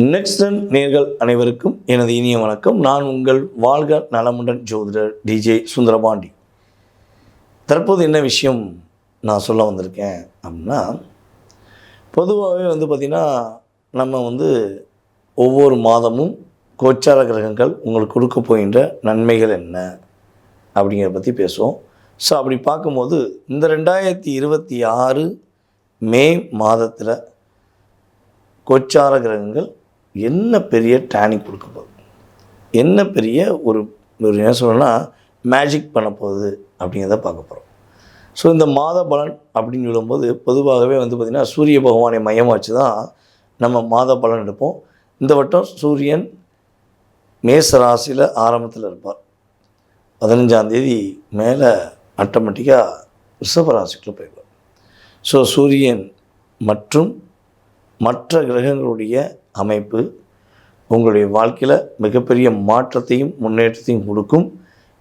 நெக்ஸ்டன் நேர்கள் அனைவருக்கும் எனது இனிய வணக்கம். நான் உங்கள் வாழ்க நலமுடன் ஜோதிடர் டிஜே சுந்தரபாண்டி. தற்போது என்ன விஷயம் நான் சொல்ல வந்திருக்கேன் அப்படின்னா, பொதுவாகவே பார்த்திங்கன்னா நம்ம ஒவ்வொரு மாதமும் கோச்சார கிரகங்கள் உங்களுக்கு கொடுக்க போகின்ற நன்மைகள் என்ன அப்படிங்கிறத பற்றி பேசுவோம். ஸோ அப்படி பார்க்கும்போது இந்த 2026 மே மாதத்தில் கோச்சார கிரகங்கள் என்ன பெரிய டேனிக் கொடுக்க போகுது, என்ன பெரிய ஒரு என்ன சொல்லணும்னா மேஜிக் பண்ண போகுது அப்படிங்கிறத பார்க்க போகிறோம். ஸோ இந்த மாத பலன் அப்படின்னு சொல்லும்போது பொதுவாகவே பார்த்திங்கன்னா சூரிய பகவானை மையமாக வச்சு தான் நம்ம மாத பலன் எடுப்போம். இந்த வட்டம் சூரியன் மேச ராசியில் ஆரம்பத்தில் இருப்பார். 15ஆம் தேதி மேலே ஆட்டோமேட்டிக்காக ரிஷப ராசிக்குள்ளே போயிடுவார். ஸோ சூரியன் மற்றும் மற்ற கிரகங்களுடைய அமைப்பு உங்களுடைய வாழ்க்கையில் மிகப்பெரிய மாற்றத்தையும் முன்னேற்றத்தையும் கொடுக்கும்.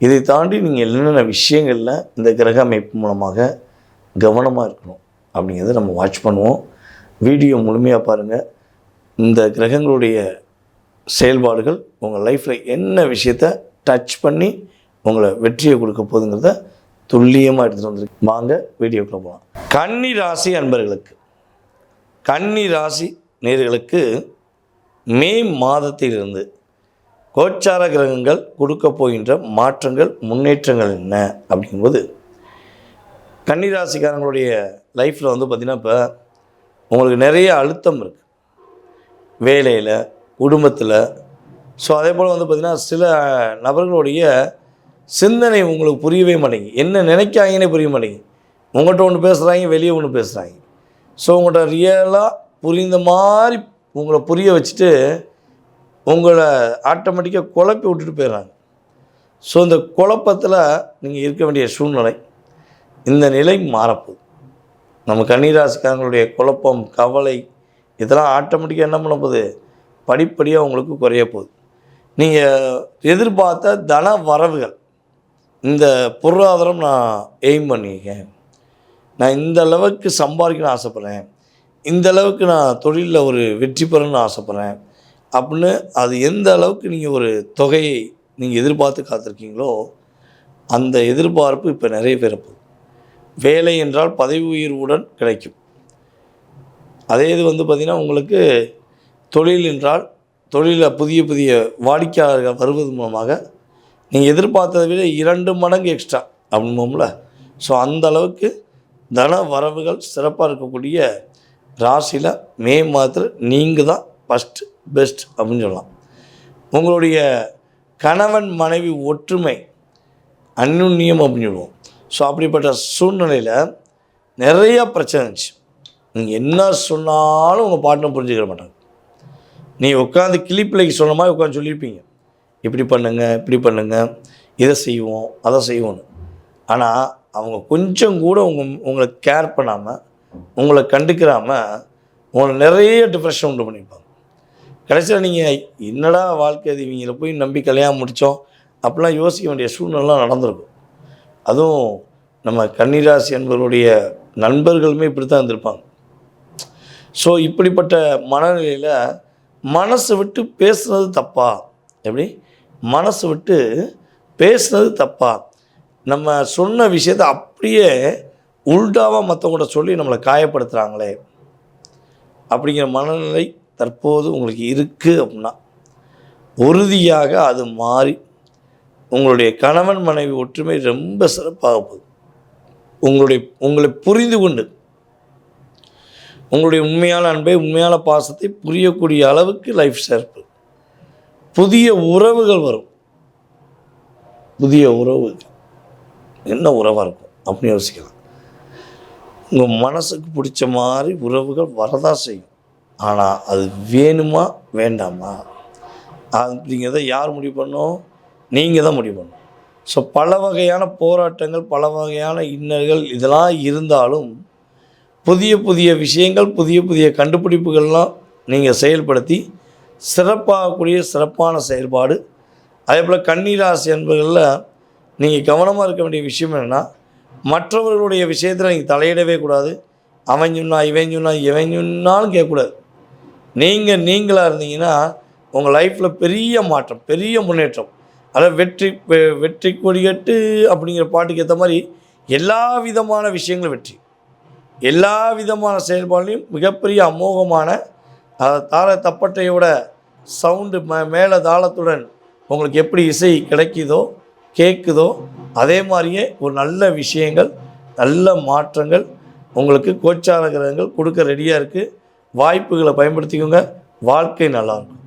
இதை தாண்டி நீங்கள் என்னென்ன விஷயங்களில் இந்த கிரக அமைப்பு மூலமாக கவனமாக இருக்கணும் அப்படிங்கிறத நம்ம வாட்ச் பண்ணுவோம். வீடியோ முழுமையாக பாருங்கள். இந்த கிரகங்களுடைய செயல்பாடுகள் உங்கள் லைஃப்பில் என்ன விஷயத்தை டச் பண்ணி உங்களை வெற்றியை கொடுக்க போகுதுங்கிறத துல்லியமாக எடுத்துகிட்டு வந்துருக்கு. வாங்க வீடியோக்குள்ளே போகலாம். கன்னி ராசி அன்பர்களுக்கு, கன்னி ராசி நேயர்களுக்கு மே மாதத்திலிருந்து கோச்சார கிரகங்கள் கொடுக்க போகின்ற மாற்றங்கள் முன்னேற்றங்கள் என்ன அப்படிங்கும்போது, கன்னிராசிக்காரங்களுடைய லைஃப்பில் பார்த்திங்கன்னா இப்போ உங்களுக்கு நிறைய அழுத்தம் இருக்குது, வேலையில், குடும்பத்தில். ஸோ அதே போல் பார்த்திங்கன்னா சில நபர்களுடைய சிந்தனை உங்களுக்கு புரியவே மாட்டேங்குது. என்ன நினைக்காங்கன்னே புரிய மாட்டேங்குது. உங்கள்கிட்ட ஒன்று பேசுகிறாங்க, வெளியே ஒன்று பேசுகிறாங்க. ஸோ உங்கள்கிட்ட ரியலாக புரிந்த மாதிரி உங்களை புரிய வச்சுட்டு உங்களை ஆட்டோமேட்டிக்காக குழப்பி விட்டுட்டு போயிடுறாங்க. ஸோ இந்த குழப்பத்தில் நீங்கள் இருக்க வேண்டிய சூழ்நிலை, இந்த நிலை மாறப்போகுது. நம்ம கன்னிராசிக்காரங்களுடைய குழப்பம், கவலை இதெல்லாம் ஆட்டோமேட்டிக்காக என்ன பண்ண போகுது, படிப்படியாக உங்களுக்கு குறைய போகுது. நீங்கள் எதிர்பார்த்த தன வரவுகள், இந்த பொருளாதாரம் நான் எய்ம் பண்ணியிருக்கேன், நான் இந்த அளவுக்கு சம்பாதிக்கணும்னு ஆசைப்பட்றேன், இந்த அளவுக்கு நான் தொழிலில் ஒரு வெற்றி பெறணும்னு ஆசைப்பட்றேன் அப்படின்னு அது எந்த அளவுக்கு நீங்கள் ஒரு தொகையை நீங்கள் எதிர்பார்த்து காத்திருக்கீங்களோ அந்த எதிர்பார்ப்பு இப்போ நிறைய பேர் போகுது. வேலை என்றால் பதவி உயர்வுடன் கிடைக்கும். அதே இது பார்த்திங்கன்னா உங்களுக்கு தொழில் என்றால் தொழிலில் புதிய புதிய வாடிக்கையாளர்கள் வருவது மூலமாக நீங்கள் எதிர்பார்த்ததை விட 2 மடங்கு எக்ஸ்ட்ரா அப்படிம்போம்ல. ஸோ அந்த அளவுக்கு தன வரவுகள் சிறப்பாக இருக்கக்கூடிய ராசியில் மே மாதத்தில் நீங்கள் தான் ஃபஸ்ட்டு பெஸ்ட் அப்படின்னு சொல்லலாம். உங்களுடைய கணவன் மனைவி ஒற்றுமை, அந்யுன்யம் அப்படின்னு சொல்லுவோம். ஸோ அப்படிப்பட்ட சூழ்நிலையில் நிறைய பிரச்சனை இருந்துச்சு. நீங்கள் என்ன சொன்னாலும் உங்கள் பார்ட்னர் புரிஞ்சுக்கிற மாட்டாங்க. நீங்கள் உட்காந்து கிளிப்பிள்ளைக்கு சொன்ன மாதிரி உட்காந்து சொல்லியிருப்பீங்க, இப்படி பண்ணுங்கள், இப்படி பண்ணுங்கள், இதை செய்வோம், அதை செய்வோன்னு. ஆனால் அவங்க கொஞ்சம் கூட உங்களை கேர் பண்ணாமல், உங்களை கண்டுக்கிறாமல் உங்களை நிறைய டிப்ரெஷன் உண்டு பண்ணியிருப்பாங்க. கடைசியில் நீங்கள் என்னடா வாழ்க்கை அது, இவங்களை போய் நம்பி கல்யாணம் முடித்தோம் அப்படிலாம் யோசிக்க வேண்டிய சூழ்நிலாம் நடந்திருக்கும். அதுவும் நம்ம கன்னிராசி என்பவருடைய நண்பர்களுமே இப்படி தான் இருந்திருப்பாங்க. ஸோ இப்படிப்பட்ட மனநிலையில் மனசு விட்டு பேசுனது தப்பா, எப்படி மனசு விட்டு பேசுனது தப்பா, நம்ம சொன்ன விஷயத்தை அப்படியே உள்டாவாக மற்றவங்கள்ட்ட சொல்லி நம்மளை காயப்படுத்துகிறாங்களே அப்படிங்கிற மனநிலை தற்போது உங்களுக்கு இருக்குது அப்படின்னா உறுதியாக அது மாறி உங்களுடைய கணவன் மனைவி ஒற்றுமை ரொம்ப சிறப்பாக போகுது. உங்களை புரிந்து கொண்டு உங்களுடைய உண்மையான அன்பை, உண்மையான பாசத்தை புரியக்கூடிய அளவுக்கு லைஃப் சிறப்பு. புதிய உறவுகள் வரும். புதிய உறவு என்ன உறவாக இருக்கும் அப்படின்னு யோசிக்கலாம். உங்கள் மனசுக்கு பிடிச்ச மாதிரி உறவுகள் வரதான் செய்யும். ஆனால் அது வேணுமா வேண்டாமா அப்படிங்கிறத யார் முடிவு பண்ணணும்? நீங்கள் தான் முடிவு பண்ணணும். ஸோ பல வகையான போராட்டங்கள், பல வகையான இன்னல்கள் இதெல்லாம் இருந்தாலும் புதிய புதிய விஷயங்கள், புதிய புதிய கண்டுபிடிப்புகள்லாம் நீங்கள் செயல்படுத்தி சிறப்பாகக்கூடிய சிறப்பான செயல்பாடு. அதே போல் கன்னிராசி என்பர்களில் நீங்கள் கவனமாக இருக்க வேண்டிய விஷயம் என்னென்னா, மற்றவர்களுடைய விஷயத்தில் நீங்கள் தலையிடவே கூடாது. அவன் சொன்னா, இவன் சொன்னா, இவன் சொன்னாலும் கேட்கக்கூடாது. நீங்கள் நீங்களாக இருந்தீங்கன்னா உங்கள் லைஃப்பில் பெரிய மாற்றம், பெரிய முன்னேற்றம். அதாவது வெற்றி கொடிகட்டு அப்படிங்கிற பாட்டுக்கு ஏற்ற மாதிரி எல்லா விதமான விஷயங்களும் வெற்றி, எல்லா விதமான செயல்பாடுலையும் மிகப்பெரிய அமோகமான தாள தப்பட்டையோட சவுண்டு மேலே தாளத்துடன் உங்களுக்கு எப்படி இசை கிடைக்குதோ கேட்குதோ அதே மாதிரியே ஒரு நல்ல விஷயங்கள், நல்ல மாற்றங்கள் உங்களுக்கு கோச்சார கிரகங்கள் கொடுக்க ரெடியாக இருக்குது. வாய்ப்புகளை பயன்படுத்திக்கோங்க. வாழ்க்கை நல்லாயிருக்கும்.